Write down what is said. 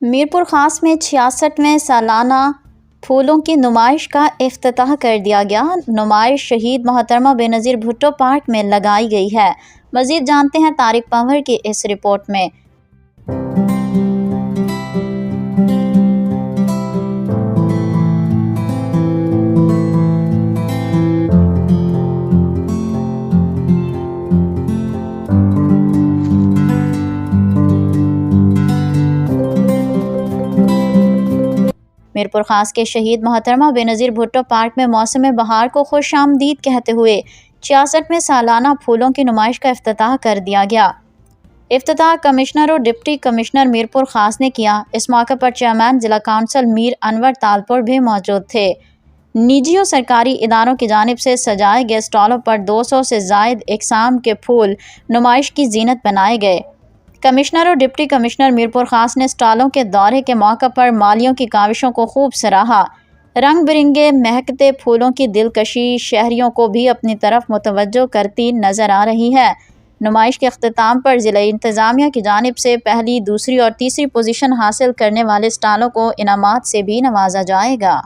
मीरपुर खास में 66वें सालाना फूलों की नुमाइश का इफ्तिताह कर दिया गया। नुमाइश शहीद मोहतरमा बेनज़ीर भुट्टो पार्क में लगाई गई है। मज़ीद जानते हैं तारिक पंवर की इस रिपोर्ट में। मीरपुर खास के शहीद मोहतरमा बेनज़ीर भुट्टो पार्क में मौसम बहार को खुश आमदीद कहते हुए 66वें सालाना फूलों की नुमाइश का इफ्तिताह कर दिया गया। इफ्तिताह कमिश्नर और डिप्टी कमिश्नर मीरपुर खास ने किया। इस मौके पर चेयरमैन जिला काउंसिल मीर अनवर तालपुर भी मौजूद थे। निजी और सरकारी इदारों की जानिब से सजाए गए स्टॉलों पर 200 से ज़ायद इकसाम के फूल नुमाइश की जीनत बनाए गए। कमिश्नर और डिप्टी कमिश्नर मीरपुर खास ने स्टॉलों के दौरे के मौके पर मालियों की काविशों को खूब सराहा। रंग बिरंगे महकते फूलों की दिलकशी शहरियों को भी अपनी तरफ मुतवज्जो करती नजर आ रही है। नुमाइश के अख्तिताम पर ज़िला इंतज़ामिया की जानिब से पहली, दूसरी और तीसरी पोजीशन हासिल करने वाले स्टॉलों को इनामात से भी नवाजा जाएगा।